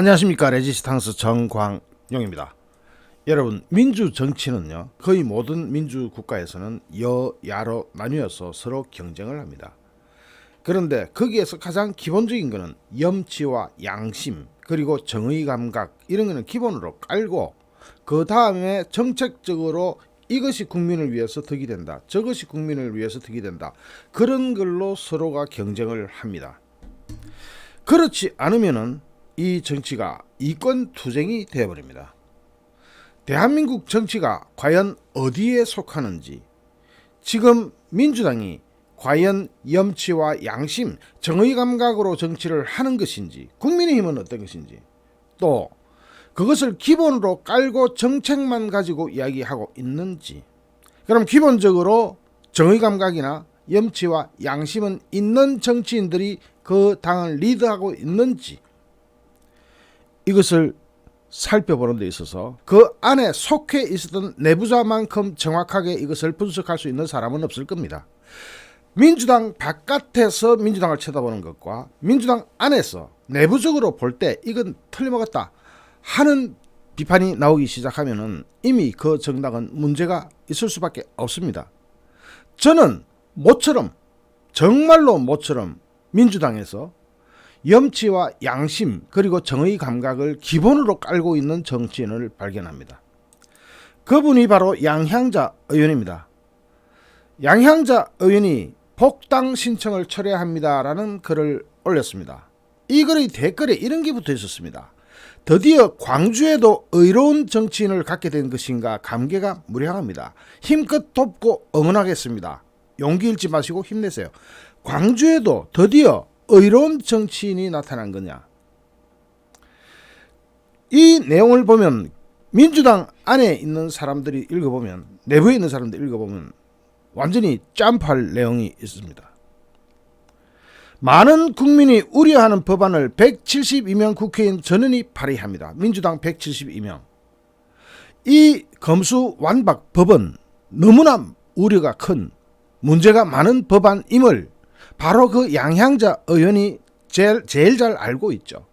안녕하십니까. 레지스탕스 정광용입니다. 여러분, 민주 정치는요, 거의 모든 민주 국가에서는 여야로 나뉘어서 서로 경쟁을 합니다. 그런데 거기에서 가장 기본적인 것은 염치와 양심, 그리고 정의 감각, 이런 거는 기본으로 깔고, 그 다음에 정책적으로 이것이 국민을 위해서 득이 된다, 저것이 국민을 위해서 득이 된다, 그런 걸로 서로가 경쟁을 합니다. 그렇지 않으면은 이 정치가 이권 투쟁이 되어버립니다. 대한민국 정치가 과연 어디에 속하는지, 지금 민주당이 과연 염치와 양심, 정의 감각으로 정치를 하는 것인지, 국민의힘은 어떤 것인지, 또 그것을 기본으로 깔고 정책만 가지고 이야기하고 있는지, 그럼 기본적으로 정의 감각이나 염치와 양심은 있는 정치인들이 그 당을 리드하고 있는지, 이것을 살펴보는 데 있어서 그 안에 속해 있었던 내부자만큼 정확하게 이것을 분석할 수 있는 사람은 없을 겁니다. 민주당 바깥에서 민주당을 쳐다보는 것과 민주당 안에서 내부적으로 볼 때 이건 틀려먹었다 하는 비판이 나오기 시작하면은 이미 그 정당은 문제가 있을 수밖에 없습니다. 저는 모처럼, 정말로 모처럼 민주당에서 염치와 양심, 그리고 정의 감각을 기본으로 깔고 있는 정치인을 발견합니다. 그분이 바로 양향자 의원입니다. 양향자 의원이 복당 신청을 철회합니다라는 글을 올렸습니다. 이 글의 댓글에 이런 게 붙어 있었습니다. 드디어 광주에도 의로운 정치인을 갖게 된 것인가, 감개가 무량합니다. 힘껏 돕고 응원하겠습니다. 용기 잃지 마시고 힘내세요. 광주에도 드디어 의로운 정치인이 나타난 거냐? 이 내용을 보면, 민주당 안에 있는 사람들이 읽어보면, 내부에 있는 사람들이 읽어보면 완전히 점프할 내용이 있습니다. 많은 국민이 우려하는 법안을 172명 국회의원 전원이 발의합니다. 민주당 172명. 이 검수완박 법은 너무나 우려가 큰, 문제가 많은 법안임을 바로 그 양향자 의원이 제일 잘 알고 있죠.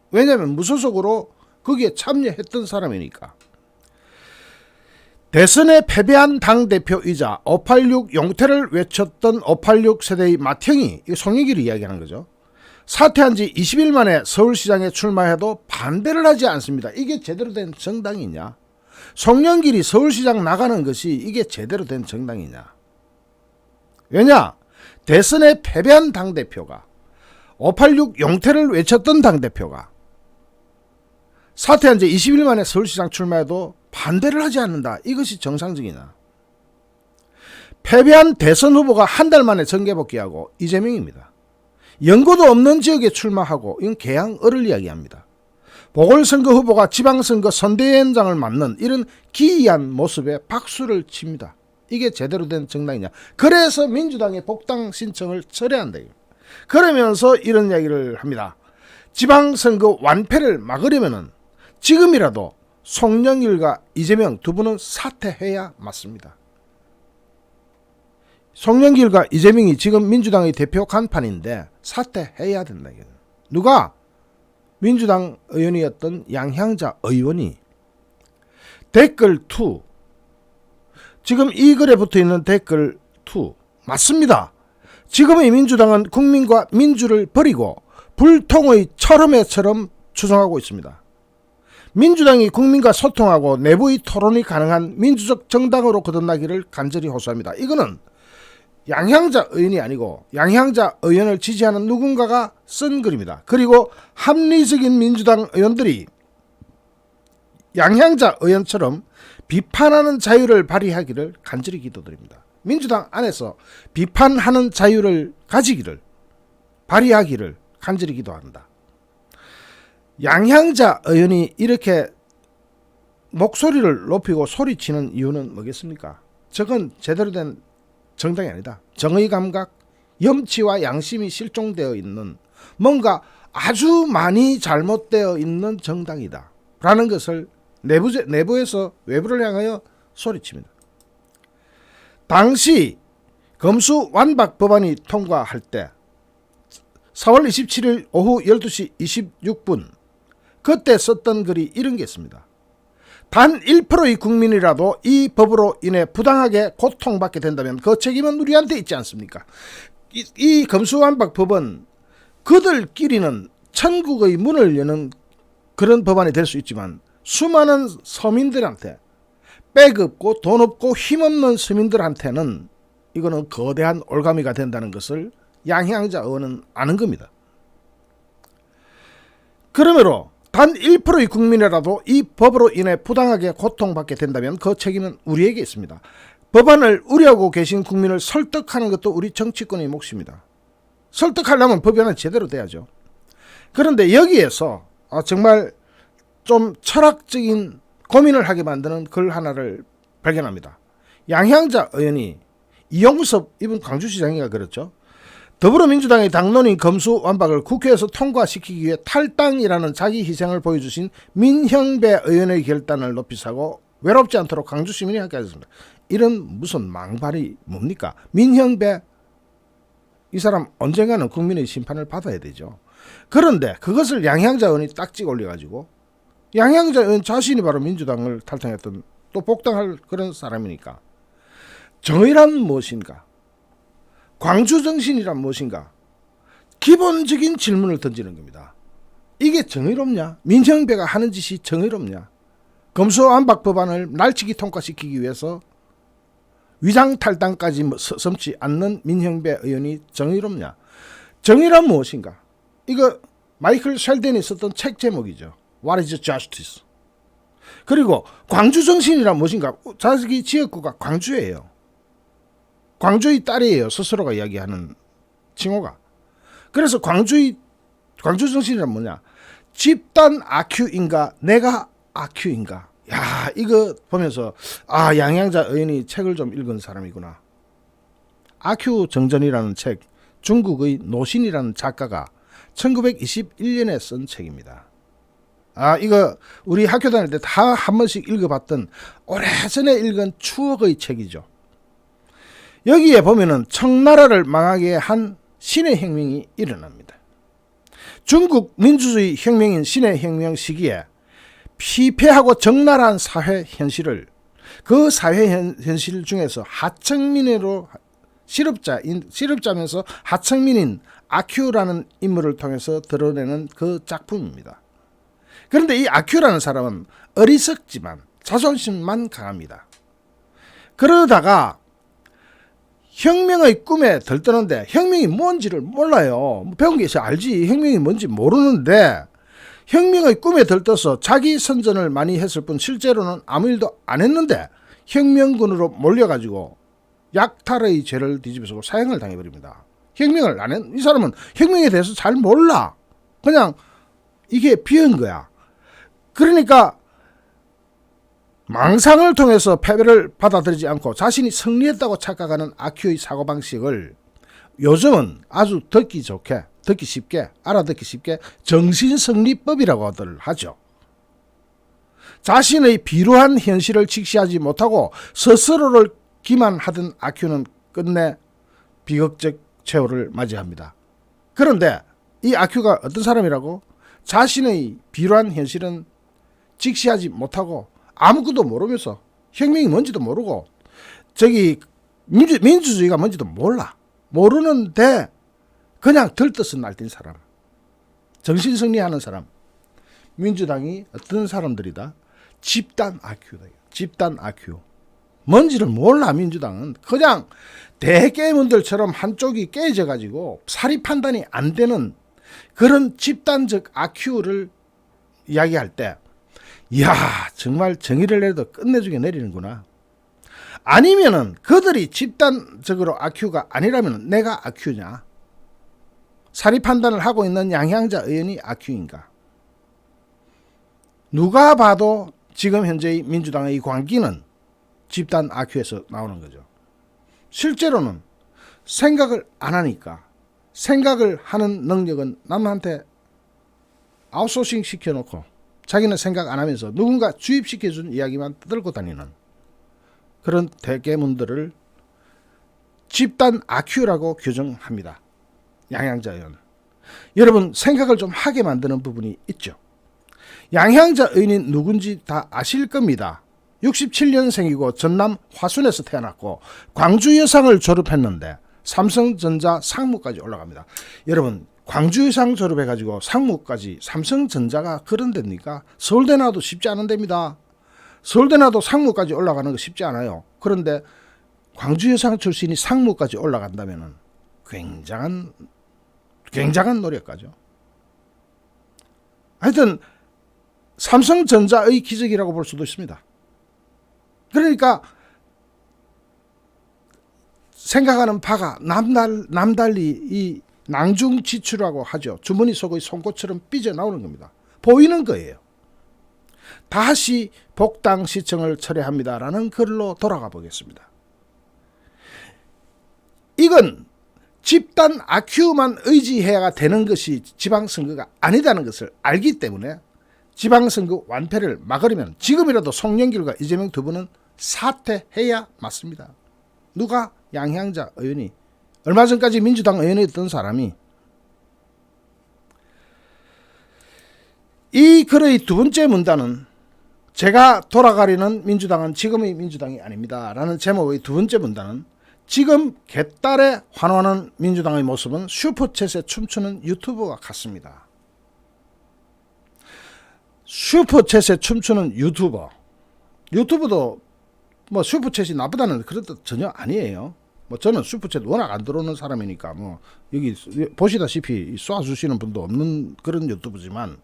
왜냐하면 무소속으로 거기에 참여했던 사람이니까. 대선에 패배한 당대표이자 586 용태를 외쳤던 586 세대의 맏형이, 송영길이 이야기하는 거죠. 사퇴한 지 20일 만에 서울시장에 출마해도 반대를 하지 않습니다. 이게 제대로 된 정당이냐? 송영길이 서울시장 나가는 것이 이게 제대로 된 정당이냐? 왜냐? 대선에 패배한 당대표가, 586 용태를 외쳤던 당대표가 사퇴한 지 20일 만에 서울시장 출마해도 반대를 하지 않는다. 이것이 정상적이냐? 패배한 대선 후보가 한 달 만에 정계복귀하고 이재명입니다. 연고도 없는 지역에 출마하고, 이건 개항을을 이야기합니다. 보궐선거 후보가 지방선거 선대위원장을 맡는 이런 기이한 모습에 박수를 칩니다. 이게 제대로 된 정당이냐? 그래서 민주당의 복당 신청을 철회한다. 그러면서 이런 이야기를 합니다. 지방선거 완패를 막으려면 지금이라도 송영길과 이재명 두 분은 사퇴해야 맞습니다. 송영길과 이재명이 지금 민주당의 대표 간판인데 사퇴해야 된다. 누가? 민주당 의원이었던 양향자 의원이 댓글 2, 지금 이 글에 붙어있는 댓글 2 맞습니다. 지금의 민주당은 국민과 민주를 버리고 불통의 철험에처럼 추정하고 있습니다. 민주당이 국민과 소통하고 내부의 토론이 가능한 민주적 정당으로 거듭나기를 간절히 호소합니다. 이거는 양향자 의원이 아니고 양향자 의원을 지지하는 누군가가 쓴 글입니다. 그리고 합리적인 민주당 의원들이 양향자 의원처럼 비판하는 자유를 발휘하기를 간절히 기도드립니다. 민주당 안에서 비판하는 자유를 가지기를, 발휘하기를 간절히 기도한다. 양향자 의원이 이렇게 목소리를 높이고 소리치는 이유는 뭐겠습니까? 저건 제대로 된 정당이 아니다. 정의 감각, 염치와 양심이 실종되어 있는, 뭔가 아주 많이 잘못되어 있는 정당이다 라는 것을 내부에서 외부를 향하여 소리칩니다. 당시 검수완박 법안이 통과할 때 4월 27일 오후 12시 26분 그때 썼던 글이 이런 게 있습니다. 단 1%의 국민이라도 이 법으로 인해 부당하게 고통받게 된다면 그 책임은 우리한테 있지 않습니까? 이 검수완박 법은 그들끼리는 천국의 문을 여는 그런 법안이 될 수 있지만 수많은 서민들한테, 백 없고 돈 없고 힘없는 서민들한테는 이거는 거대한 올가미가 된다는 것을 양향자 의원은 아는 겁니다. 그러므로 단 1%의 국민이라도 이 법으로 인해 부당하게 고통받게 된다면 그 책임은 우리에게 있습니다. 법안을 우려하고 계신 국민을 설득하는 것도 우리 정치권의 몫입니다. 설득하려면 법안은 제대로 돼야죠. 그런데 여기에서 정말 좀 철학적인 고민을 하게 만드는 글 하나를 발견합니다. 양향자 의원이 이용섭 이분 광주시장이가 그렇죠. 더불어민주당의 당론인 검수완박을 국회에서 통과시키기 위해 탈당이라는 자기 희생을 보여주신 민형배 의원의 결단을 높이 사고 외롭지 않도록 광주시민이 함께하셨습니다. 이런 무슨 망발이 뭡니까? 민형배 이 사람 언젠가는 국민의 심판을 받아야 되죠. 그런데 그것을 양향자 의원이 딱 찍어 올려가지고 양향자 의원 자신이 바로 민주당을 탈당했던 또 복당할 그런 사람이니까 정의란 무엇인가? 광주정신이란 무엇인가? 기본적인 질문을 던지는 겁니다. 이게 정의롭냐? 민형배가 하는 짓이 정의롭냐? 검수완박 법안을 날치기 통과시키기 위해서 위장 탈당까지 섬지 않는 민형배 의원이 정의롭냐? 정의란 무엇인가? 이거 마이클 셸든이 썼던 책 제목이죠. What is justice? 그리고 광주정신이란 무엇인가? 자기 지역구가 광주예요. 광주의 딸이에요. 스스로가 이야기하는 칭호가. 그래서 광주정신이란 뭐냐? 집단 아큐인가 내가 아큐인가? 야, 이거 보면서 양향자 의원이 책을 좀 읽은 사람이구나. 아큐 정전이라는 책, 중국의 노신이라는 작가가 1921년에 쓴 책입니다. 이거 우리 학교 다닐 때 다 한 번씩 읽어봤던 오래전에 읽은 추억의 책이죠. 여기에 보면은 청나라를 망하게 한 신의 혁명이 일어납니다. 중국 민주주의 혁명인 신의 혁명 시기에 피폐하고 적나라한 사회 현실을 그 사회 현실 중에서 하청민으로 실업자면서 하청민인 아큐라는 인물을 통해서 드러내는 그 작품입니다. 그런데 이 아큐라는 사람은 어리석지만 자존심만 강합니다. 그러다가 혁명의 꿈에 들떠는데 혁명이 뭔지를 몰라요. 배운 게 있어야 알지. 혁명이 뭔지 모르는데 혁명의 꿈에 들떠서 자기 선전을 많이 했을 뿐 실제로는 아무 일도 안 했는데 혁명군으로 몰려가지고 약탈의 죄를 뒤집어서 사형을 당해버립니다. 혁명을 안 했, 이 사람은 혁명에 대해서 잘 몰라. 그냥 이게 비은 거야. 그러니까 망상을 통해서 패배를 받아들이지 않고 자신이 승리했다고 착각하는 아큐의 사고방식을 요즘은 아주 듣기 쉽게 알아듣기 쉽게 정신승리법이라고들 하죠. 자신의 비루한 현실을 직시하지 못하고 스스로를 기만하던 아큐는 끝내 비극적 최후를 맞이합니다. 그런데 이 아큐가 어떤 사람이라고? 자신의 비루한 현실은 직시하지 못하고 아무것도 모르면서 혁명이 뭔지도 모르고 민주주의가 뭔지도 모르는데 그냥 들떠서 날뛴 사람, 정신승리하는 사람. 민주당이 어떤 사람들이다? 집단 아큐다. 집단 아큐. 뭔지를 몰라. 민주당은 그냥 대깨문들처럼 한쪽이 깨져가지고 사리 판단이 안 되는 그런 집단적 아큐를 이야기할 때 이야, 정말 정의를 내도 끝내주게 내리는구나. 아니면은 그들이 집단적으로 아큐가 아니라면 내가 아큐냐? 사리 판단을 하고 있는 양향자 의원이 아큐인가? 누가 봐도 지금 현재의 민주당의 광기는 집단 아큐에서 나오는 거죠. 실제로는 생각을 안 하니까 생각을 하는 능력은 남한테 아웃소싱 시켜놓고 자기는 생각 안 하면서 누군가 주입시켜준 이야기만 떠들고 다니는 그런 대개문들을 집단 아큐라고 규정합니다. 양향자 의원. 여러분 생각을 좀 하게 만드는 부분이 있죠. 양향자 의원이 누군지 다 아실 겁니다. 67년생이고 전남 화순에서 태어났고 광주 여상을 졸업했는데 삼성전자 상무까지 올라갑니다. 여러분, 광주 여상 졸업해가지고 상무까지 삼성전자가 그런 데입니까? 서울대 나도 쉽지 않은 데입니다. 서울대 나도 상무까지 올라가는 거 쉽지 않아요. 그런데 광주 여상 출신이 상무까지 올라간다면 굉장한 노력가죠. 하여튼 삼성전자의 기적이라고 볼 수도 있습니다. 그러니까 생각하는 바가 남달리 이 낭중지추라고 하죠. 주머니 속의 송곳처럼 삐져나오는 겁니다. 보이는 거예요. 다시 복당 시청을 철회합니다라는 글로 돌아가 보겠습니다. 이건 집단 아큐만 의지해야 되는 것이 지방선거가 아니다는 것을 알기 때문에 지방선거 완패를 막으려면 지금이라도 송영길과 이재명 두 분은 사퇴해야 맞습니다. 누가? 양향자 의원이, 얼마 전까지 민주당 의원이었던 사람이. 이 글의 두 번째 문단은 제가 돌아가려는 민주당은 지금의 민주당이 아닙니다 라는 제목의 두 번째 문단은 지금 개딸에 환호하는 민주당의 모습은 슈퍼챗에 춤추는 유튜버와 같습니다. 슈퍼챗에 춤추는 유튜버도 뭐 슈퍼챗이 나쁘다는 그런 뜻 전혀 아니에요. 뭐 저는 슈퍼챗 워낙 안 들어오는 사람이니까 뭐 여기 보시다시피 쏴주시는 분도 없는 그런 유튜브지만,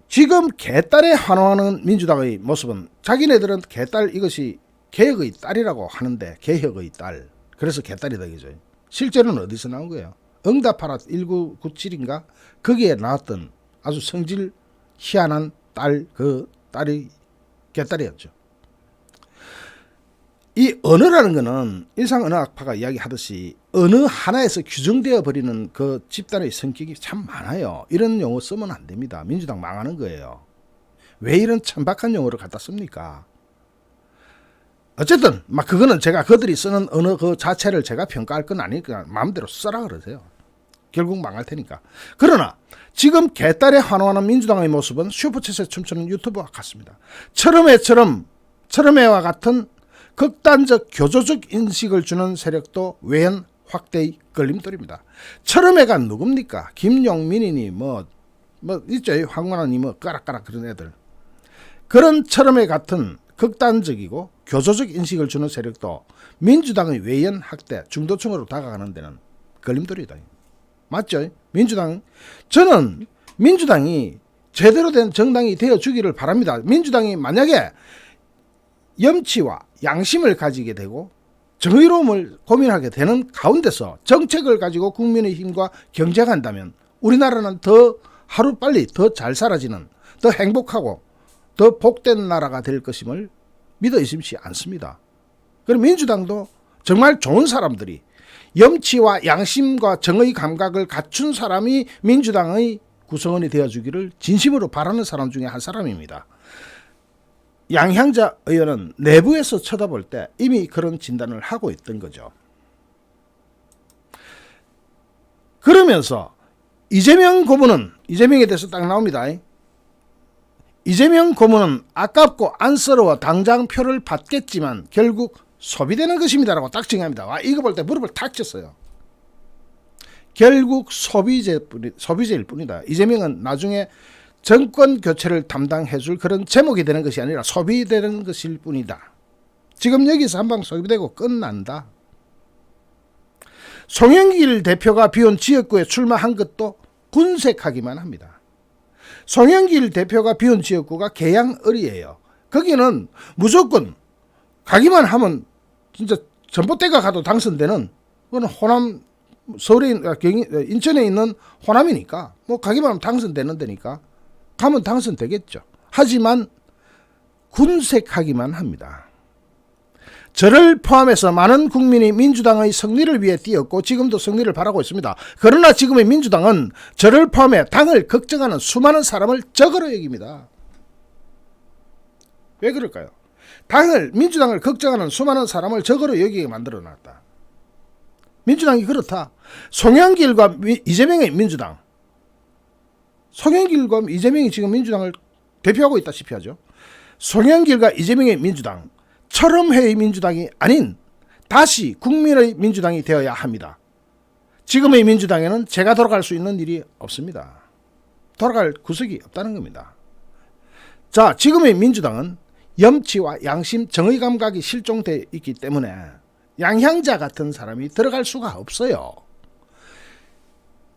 지금 개딸에 환호하는 민주당의 모습은 자기네들은 개딸 이것이 개혁의 딸이라고 하는데, 개혁의 딸, 그래서 개딸이다 이거죠. 실제로는 어디서 나온 거예요? 응답하라 1997인가 거기에 나왔던 아주 성질 희한한 딸, 그 딸이 개딸이었죠. 이 언어라는 거는 일상 언어학파가 이야기하듯이 어느 하나에서 규정되어 버리는 그 집단의 성격이 참 많아요. 이런 용어 쓰면 안 됩니다. 민주당 망하는 거예요. 왜 이런 천박한 용어를 갖다 씁니까? 어쨌든 막 그거는 제가 그들이 쓰는 언어 그 자체를 제가 평가할 건 아니니까 마음대로 써라 그러세요. 결국 망할 테니까. 그러나 지금 개딸에 환호하는 민주당의 모습은 슈퍼챗에 춤추는 유튜버와 같습니다. 철음회와 같은 극단적 교조적 인식을 주는 세력도 외연 확대의 걸림돌입니다. 철음회가 누굽니까? 김용민이니 뭐 있죠. 황만아니 뭐 까락까락 그런 애들. 그런 철음회 같은 극단적이고 교조적 인식을 주는 세력도 민주당의 외연 확대, 중도층으로 다가가는 데는 걸림돌이다. 맞죠? 저는 민주당이 제대로 된 정당이 되어주기를 바랍니다. 민주당이 만약에 염치와 양심을 가지게 되고 정의로움을 고민하게 되는 가운데서 정책을 가지고 국민의힘과 경쟁한다면 우리나라는 더 하루빨리 더 잘 살아지는, 더 행복하고 더 복된 나라가 될 것임을 믿어 의심치 않습니다. 그럼 민주당도 정말 좋은 사람들이, 염치와 양심과 정의 감각을 갖춘 사람이 민주당의 구성원이 되어주기를 진심으로 바라는 사람 중에 한 사람입니다. 양향자 의원은 내부에서 쳐다볼 때 이미 그런 진단을 하고 있던 거죠. 그러면서 이재명 고문은, 이재명에 대해서 딱 나옵니다. 이재명 고문은 아깝고 안쓰러워 당장 표를 받겠지만 결국 소비되는 것입니다 라고 딱 정의합니다. 와, 이거 볼 때 무릎을 탁 쳤어요. 결국 소비재일 뿐이다. 이재명은 나중에 정권 교체를 담당해줄 그런 제목이 되는 것이 아니라 소비되는 것일 뿐이다. 지금 여기서 한방 소비되고 끝난다. 송영길 대표가 비온 지역구에 출마한 것도 군색하기만 합니다. 송영길 대표가 비온 지역구가 계양을이에요. 거기는 무조건 가기만 하면 진짜 전봇대가 가도 당선되는, 그건 호남, 서울에, 인천에 있는 호남이니까 뭐 가기만 하면 당선되는 데니까 가면 당선되겠죠. 하지만 군색하기만 합니다. 저를 포함해서 많은 국민이 민주당의 승리를 위해 뛰었고 지금도 승리를 바라고 있습니다. 그러나 지금의 민주당은 저를 포함해 당을 걱정하는 수많은 사람을 적으로 여깁니다. 왜 그럴까요? 민주당을 걱정하는 수많은 사람을 적으로 여기게 만들어놨다. 민주당이 그렇다. 송영길과 이재명의 민주당, 송영길과 이재명이 지금 민주당을 대표하고 있다시피 하죠. 송영길과 이재명의 민주당, 철험회의 민주당이 아닌 다시 국민의 민주당이 되어야 합니다. 지금의 민주당에는 제가 돌아갈 수 있는 일이 없습니다. 돌아갈 구석이 없다는 겁니다. 자, 지금의 민주당은 염치와 양심, 정의 감각이 실종되어 있기 때문에 양향자 같은 사람이 들어갈 수가 없어요.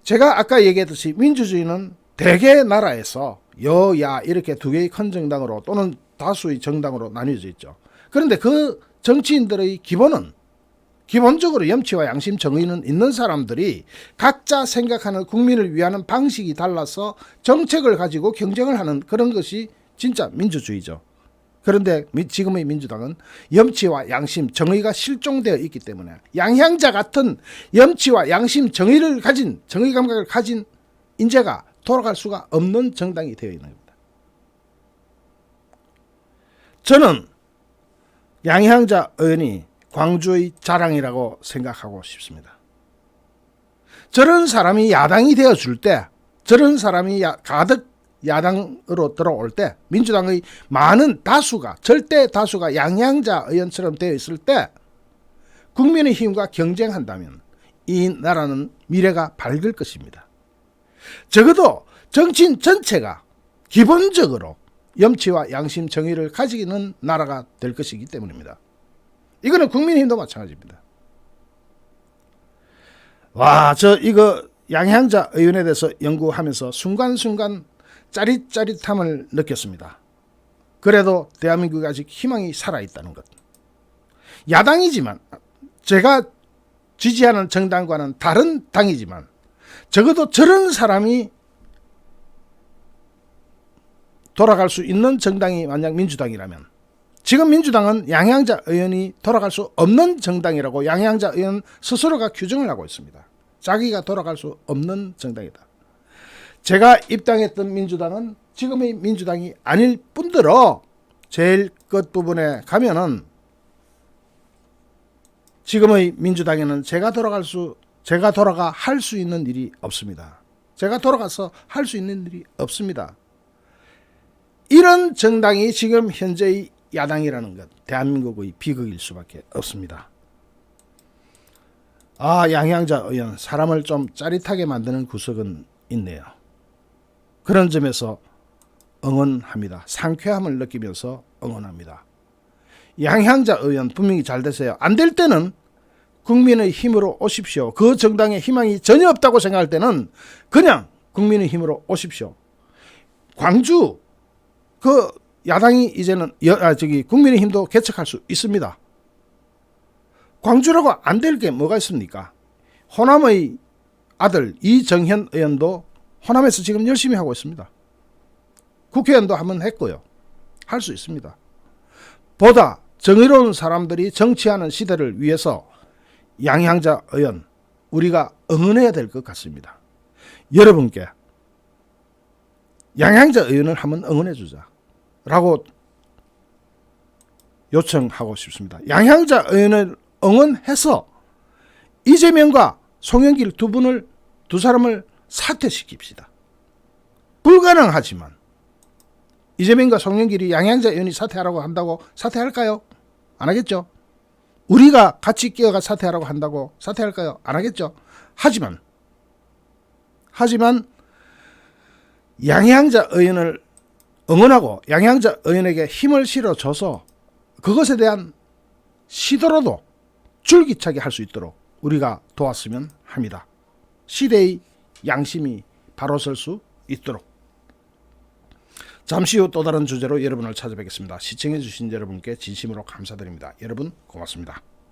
제가 아까 얘기했듯이 민주주의는 대개 나라에서 여야 이렇게 두 개의 큰 정당으로 또는 다수의 정당으로 나뉘어져 있죠. 그런데 그 정치인들의 기본적으로 염치와 양심, 정의는 있는 사람들이 각자 생각하는 국민을 위하는 방식이 달라서 정책을 가지고 경쟁을 하는 그런 것이 진짜 민주주의죠. 그런데 지금의 민주당은 염치와 양심, 정의가 실종되어 있기 때문에 양향자 같은 염치와 양심, 정의 감각을 가진 인재가 돌아갈 수가 없는 정당이 되어 있는 겁니다. 저는 양향자 의원이 광주의 자랑이라고 생각하고 싶습니다. 저런 사람이 야당이 되어줄 때, 저런 사람이 가득 야당으로 들어올 때, 민주당의 많은 다수가, 절대 다수가 양향자 의원처럼 되어 있을 때 국민의힘과 경쟁한다면 이 나라는 미래가 밝을 것입니다. 적어도 정치인 전체가 기본적으로 염치와 양심, 정의를 가지는 나라가 될 것이기 때문입니다. 이거는 국민의힘도 마찬가지입니다. 와, 이거 양향자 의원에 대해서 연구하면서 순간순간 짜릿짜릿함을 느꼈습니다. 그래도 대한민국이 아직 희망이 살아있다는 것. 야당이지만, 제가 지지하는 정당과는 다른 당이지만 적어도 저런 사람이 돌아갈 수 있는 정당이 만약 민주당이라면, 지금 민주당은 양향자 의원이 돌아갈 수 없는 정당이라고 양향자 의원 스스로가 규정을 하고 있습니다. 자기가 돌아갈 수 없는 정당이다. 제가 입당했던 민주당은 지금의 민주당이 아닐 뿐더러 제일 끝부분에 가면은 지금의 민주당에는 제가 돌아가 할 수 있는 일이 없습니다. 제가 돌아가서 할 수 있는 일이 없습니다. 이런 정당이 지금 현재의 야당이라는 것, 대한민국의 비극일 수밖에 없습니다. 양향자 의원, 사람을 좀 짜릿하게 만드는 구석은 있네요. 그런 점에서 응원합니다. 상쾌함을 느끼면서 응원합니다. 양향자 의원 분명히 잘 되세요. 안 될 때는 국민의 힘으로 오십시오. 그 정당에 희망이 전혀 없다고 생각할 때는 그냥 국민의 힘으로 오십시오. 광주 야당이 이제는 국민의힘도 개척할 수 있습니다. 광주라고 안 될 게 뭐가 있습니까? 호남의 아들 이정현 의원도 호남에서 지금 열심히 하고 있습니다. 국회의원도 한번 했고요. 할 수 있습니다. 보다 정의로운 사람들이 정치하는 시대를 위해서 양향자 의원, 우리가 응원해야 될 것 같습니다. 여러분께 양향자 의원을 한번 응원해 주자 라고 요청하고 싶습니다. 양향자 의원을 응원해서 이재명과 송영길 두 사람을 사퇴시킵시다. 불가능하지만 이재명과 송영길이 양향자 의원이 사퇴하라고 한다고 사퇴할까요? 안 하겠죠. 우리가 같이 끼어가 사퇴하라고 한다고 사퇴할까요? 안 하겠죠. 하지만 양향자 의원을 응원하고 양향자 의원에게 힘을 실어줘서 그것에 대한 시도라도 줄기차게 할 수 있도록 우리가 도왔으면 합니다. 시대의 양심이 바로 설 수 있도록. 잠시 후 또 다른 주제로 여러분을 찾아뵙겠습니다. 시청해 주신 여러분께 진심으로 감사드립니다. 여러분 고맙습니다.